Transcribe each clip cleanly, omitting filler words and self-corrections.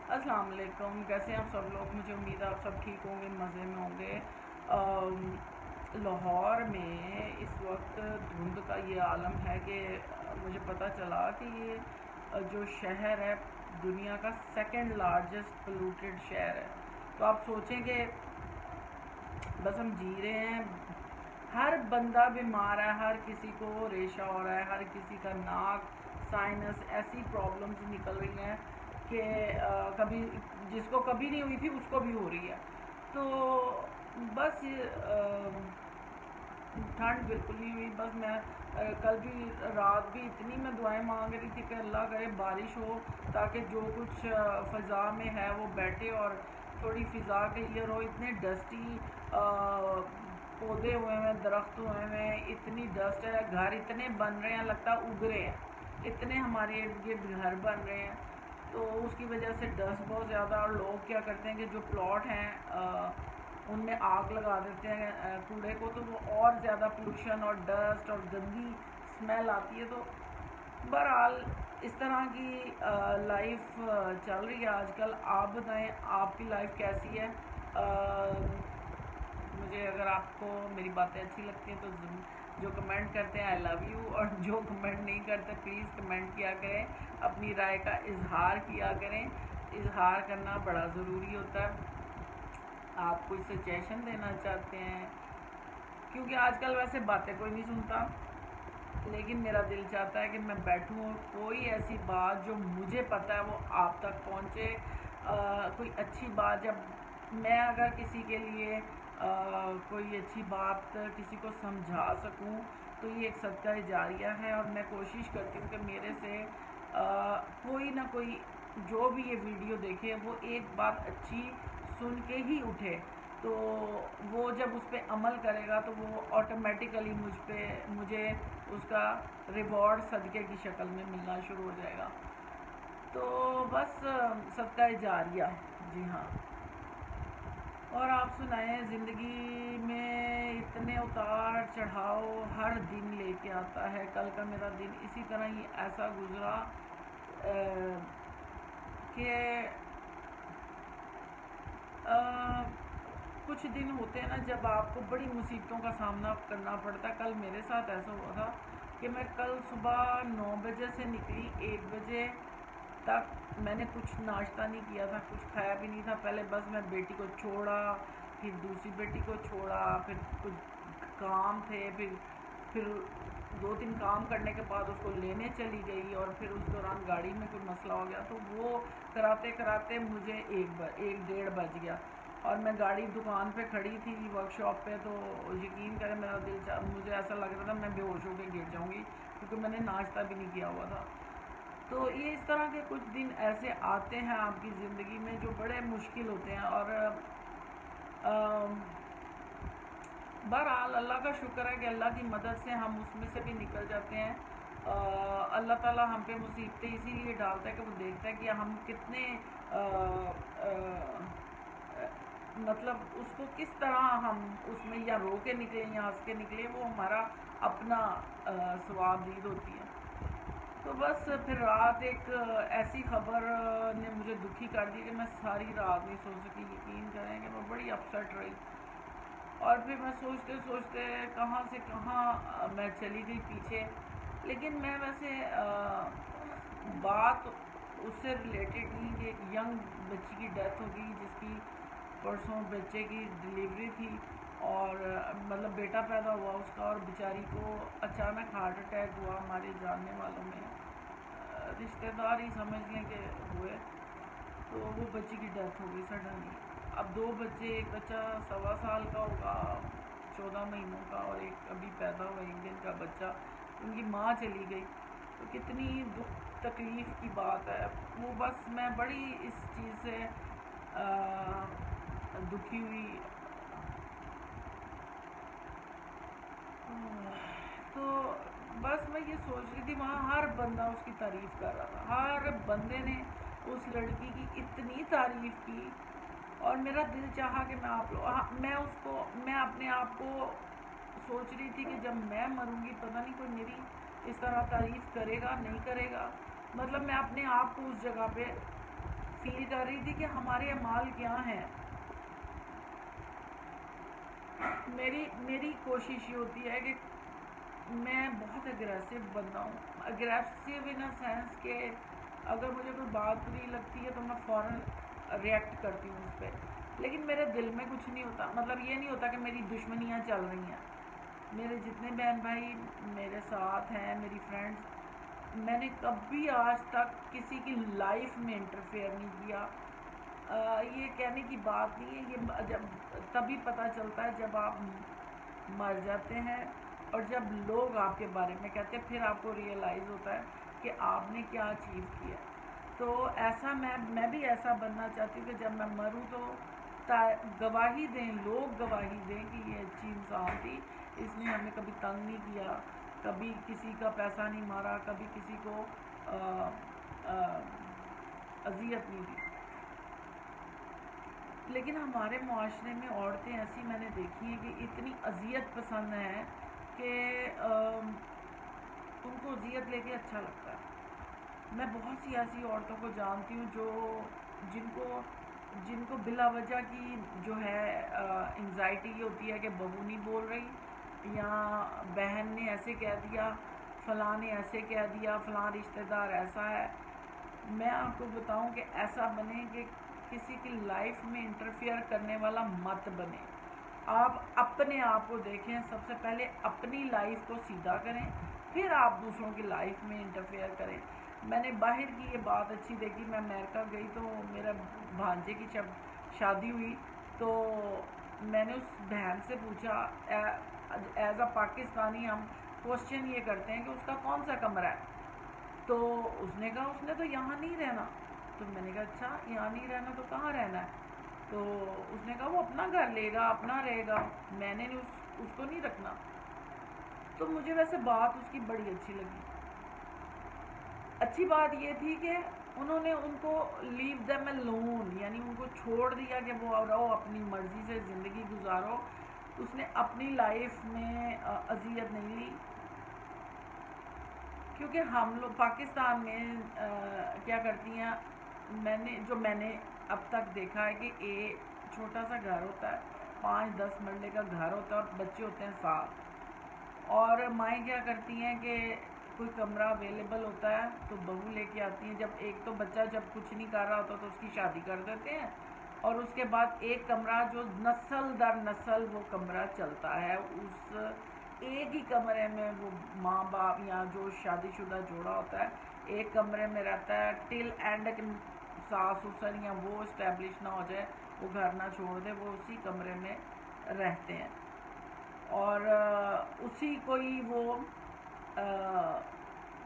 अस्सलाम वालेकुम। कैसे हैं आप सब लोग? मुझे उम्मीद है आप सब ठीक होंगे, मज़े में होंगे। लाहौर में इस वक्त धुंध का ये आलम है कि मुझे पता चला कि ये जो शहर है दुनिया का सेकंड लार्जेस्ट पोल्यूटेड शहर है। तो आप सोचें कि बस हम जी रहे हैं, हर बंदा बीमार है, हर किसी को रेशा हो रहा है, हर किसी का नाक, साइनस, ऐसी प्रॉब्लम्स निकल रही हैं कि कभी जिसको कभी नहीं हुई थी उसको भी हो रही है। तो बस ठंड बिल्कुल नहीं हुई। बस मैं कल भी रात भी इतनी मैं दुआएं मांग रही थी कि अल्लाह करे बारिश हो ताकि जो कुछ फ़ज़ा में है वो बैठे और थोड़ी फ़िज़ा क्लियर हो। इतने डस्टी पौधे हुए हैं, दरख्त हुए हैं, इतनी डस्ट है, घर इतने बन रहे हैं लगता उग रहे हैं, इतने हमारे इर्द गिर्द घर बन रहे हैं। तो उसकी वजह से डस्ट बहुत ज़्यादा, और लोग क्या करते हैं कि जो प्लॉट हैं उनमें आग लगा देते हैं कूड़े को, तो वो और ज़्यादा पोल्यूशन और डस्ट और गंदी स्मेल आती है। तो बहरहाल इस तरह की लाइफ चल रही है आजकल। आप बताएं आपकी लाइफ कैसी है? मुझे अगर आपको मेरी बातें अच्छी लगती हैं तो जो कमेंट करते हैं आई लव यू, और जो कमेंट नहीं करते प्लीज़ कमेंट किया करें, अपनी राय का इजहार किया करें। इजहार करना बड़ा ज़रूरी होता है। आप कोई सजेशन देना चाहते हैं, क्योंकि आजकल वैसे बातें कोई नहीं सुनता, लेकिन मेरा दिल चाहता है कि मैं बैठूं और कोई ऐसी बात जो मुझे पता है वो आप तक पहुंचे। कोई अच्छी बात, जब मैं अगर किसी के लिए कोई अच्छी बात किसी को समझा सकूं तो ये एक सदका जारिया है। और मैं कोशिश करती हूँ कि मेरे से कोई ना कोई जो भी ये वीडियो देखे वो एक बात अच्छी सुन के ही उठे, तो वो जब उस पर अमल करेगा तो वो ऑटोमेटिकली मुझे उसका रिवॉर्ड सदक़े की शक्ल में मिलना शुरू हो जाएगा। तो बस सदका जारिया। जी हाँ। और आप सुनाएं, ज़िंदगी में इतने उतार चढ़ाव हर दिन लेके आता है। कल का मेरा दिन इसी तरह ही ऐसा गुजरा कि कुछ दिन होते हैं ना जब आपको बड़ी मुसीबतों का सामना करना पड़ता है। कल मेरे साथ ऐसा हुआ था कि मैं कल सुबह 9 बजे से निकली, 1 बजे तक मैंने कुछ नाश्ता नहीं किया था, कुछ खाया भी नहीं था। पहले बस मैं बेटी को छोड़ा, फिर दूसरी बेटी को छोड़ा, फिर कुछ काम थे, फिर 2-3 काम करने के बाद उसको लेने चली गई, और फिर उस दौरान गाड़ी में कोई मसला हो गया, तो वो कराते कराते मुझे 1-1:30 बज गया। और मैं गाड़ी दुकान पे खड़ी थी वर्कशॉप पे, तो यकीन करें मेरा मुझे ऐसा लग रहा था मैं बेहोश होकर गिर जाऊंगी, क्योंकि मैंने नाश्ता भी नहीं किया हुआ था। तो ये इस तरह के कुछ दिन ऐसे आते हैं आपकी ज़िंदगी में जो बड़े मुश्किल होते हैं। और बहरहाल अल्लाह का शुक्र है कि अल्लाह की मदद से हम उसमें से भी निकल जाते हैं। अल्लाह ताला हम पे मुसीबतें इसीलिए डालता है कि वो देखता है कि हम कितने मतलब उसको किस तरह हम उसमें या रो के निकले या हंस के निकले, वो हमारा अपना सवाबदीद होती है। तो बस फिर रात एक ऐसी खबर ने मुझे दुखी कर दी कि मैं सारी रात नहीं सो सकी। यकीन करें कि मैं बड़ी अपसेट रही, और फिर मैं सोचते सोचते कहाँ से कहाँ मैं चली गई पीछे। लेकिन मैं वैसे बात उससे रिलेटेड नहीं कि एक यंग बच्ची की डेथ हो गई जिसकी परसों बच्चे की डिलीवरी थी, और मतलब बेटा पैदा हुआ उसका, और बेचारी को अचानक हार्ट अटैक हुआ। हमारे जानने वालों में रिश्तेदार ही समझ लें कि हुए, तो वो बच्ची की डेथ हो गई सडनली। अब 2 बच्चे, एक बच्चा 1.25 साल का होगा, 14 महीनों का, और एक अभी पैदा हुआ 1 दिन का बच्चा। उनकी माँ चली गई, तो कितनी दुख तकलीफ़ की बात है वो। बस मैं बड़ी इस चीज़ से दुखी हुई। तो बस मैं ये सोच रही थी, वहाँ हर बंदा उसकी तारीफ़ कर रहा था, हर बंदे ने उस लड़की की इतनी तारीफ़ की, और मेरा दिल चाहा कि मैं अपने आप को सोच रही थी कि जब मैं मरूंगी पता नहीं कोई मेरी इस तरह तारीफ़ करेगा नहीं करेगा। मतलब मैं अपने आप को उस जगह पे फील कर रही थी कि हमारे अमाल क्या हैं। मेरी कोशिश ये होती है कि मैं बहुत अग्रेसिव बंदा हूँ। अग्रेसिव इन अ सेंस कि अगर मुझे कोई बात बुरी लगती है तो मैं फ़ौरन रिएक्ट करती हूँ उस पर, लेकिन मेरे दिल में कुछ नहीं होता। मतलब ये नहीं होता कि मेरी दुश्मनियाँ चल रही हैं। मेरे जितने बहन भाई मेरे साथ हैं, मेरी फ्रेंड्स, मैंने कभी आज तक किसी की लाइफ में इंटरफेयर नहीं किया। ये कहने की बात नहीं है, ये जब तभी पता चलता है जब आप मर जाते हैं और जब लोग आपके बारे में कहते हैं, फिर आपको रियलाइज़ होता है कि आपने क्या अचीव किया। तो ऐसा मैं भी ऐसा बनना चाहती हूँ कि जब मैं मरूँ तो गवाही दें, लोग गवाही दें कि ये अच्छी इंसान थी, इसने हमें कभी तंग नहीं किया, कभी किसी का पैसा नहीं मारा, कभी किसी को अजियत नहीं दी। लेकिन हमारे मुआशरे में औरतें ऐसी मैंने देखी हैं कि इतनी अजियत पसंद हैं कि उनको अजियत लेके अच्छा लगता है। मैं बहुत सी ऐसी औरतों को जानती हूँ जो जिनको बिला वजह की जो है एंग्जाइटी ये होती है कि बहू नहीं बोल रही, या बहन ने ऐसे कह दिया, फ़लाँ ने ऐसे कह दिया, फ़लाँ रिश्तेदार ऐसा है। मैं आपको बताऊं कि ऐसा बने कि किसी की लाइफ में इंटरफियर करने वाला मत बने। आप अपने आप को देखें, सबसे पहले अपनी लाइफ को सीधा करें, फिर आप दूसरों की लाइफ में इंटरफेयर करें। मैंने बाहर की ये बात अच्छी देखी। मैं अमेरिका गई तो मेरा भांजे की जब शादी हुई तो मैंने उस बहन से पूछा, एज अ पाकिस्तानी हम क्वेश्चन ये करते हैं कि उसका कौन सा कमरा है। तो उसने कहा उसने तो यहाँ नहीं रहना। तो मैंने कहा अच्छा, यहाँ नहीं रहना तो कहाँ रहना है? तो उसने कहा वो अपना घर लेगा, अपना रहेगा, मैंने नहीं उसको नहीं रखना। तो मुझे वैसे बात उसकी बड़ी अच्छी लगी। अच्छी बात ये थी कि उन्होंने उनको लीव देम अलोन, यानी उनको छोड़ दिया कि वो रहो, अपनी मर्ज़ी से ज़िंदगी गुजारो। उसने अपनी लाइफ में अजियत नहीं ली। क्योंकि हम लोग पाकिस्तान में क्या करती हैं, मैंने अब तक देखा है कि एक छोटा सा घर होता है, 5-10 मरले का घर होता है और बच्चे होते हैं 7। और माएँ क्या करती हैं कि कोई कमरा अवेलेबल होता है तो बहू लेके आती हैं। जब एक तो बच्चा जब कुछ नहीं कर रहा होता तो उसकी शादी कर देते हैं, और उसके बाद एक कमरा जो नस्ल दर नस्ल वो कमरा चलता है, उस एक ही कमरे में वो माँ बाप या जो शादीशुदा जोड़ा होता है एक कमरे में रहता है टिल एंड कि सास ससुर या वो इस्टेब्लिश ना हो जाए, वो घर ना छोड़ दे, वो उसी कमरे में रहते हैं और उसी कोई वो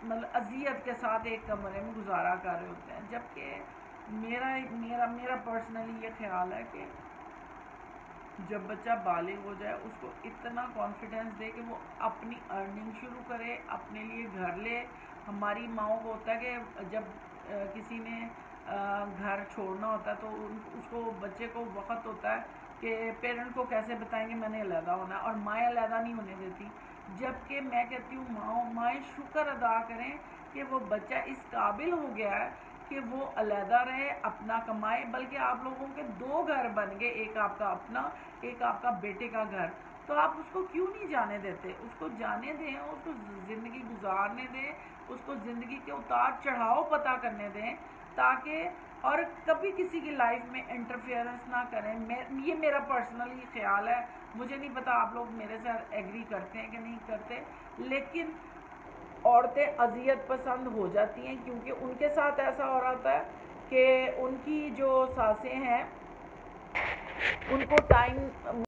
मतलब अजियत के साथ एक कमरे में गुजारा कर रहे होते हैं। जबकि मेरा मेरा मेरा पर्सनली ये ख्याल है कि जब बच्चा बालिग हो जाए उसको इतना कॉन्फिडेंस दे कि वो अपनी अर्निंग शुरू करे, अपने लिए घर ले। हमारी माओं को होता है कि जब किसी ने घर छोड़ना होता है तो उसको बच्चे को वक्त होता है कि पेरेंट को कैसे बताएंगे मैंने अलहदा होना, और माएँ अलहदा नहीं होने देती। जबकि मैं कहती हूँ माएँ शुक्र अदा करें कि वो बच्चा इस काबिल हो गया है कि वो अलहदा रहे, अपना कमाए। बल्कि आप लोगों के 2 घर बन गए, एक आपका अपना, एक आपका बेटे का घर। तो आप उसको क्यों नहीं जाने देते? उसको जाने दें, उसको ज़िंदगी गुजारने दें, उसको ज़िंदगी के उतार चढ़ाव पता करने दें, ताकि और कभी किसी की लाइफ में इंटरफेरेंस ना करें। ये मेरा पर्सनली ख्याल है। मुझे नहीं पता आप लोग मेरे साथ एग्री करते हैं कि नहीं करते, लेकिन औरतें अजियत पसंद हो जाती हैं क्योंकि उनके साथ ऐसा हो रहा था कि उनकी जो सासें हैं उनको टाइम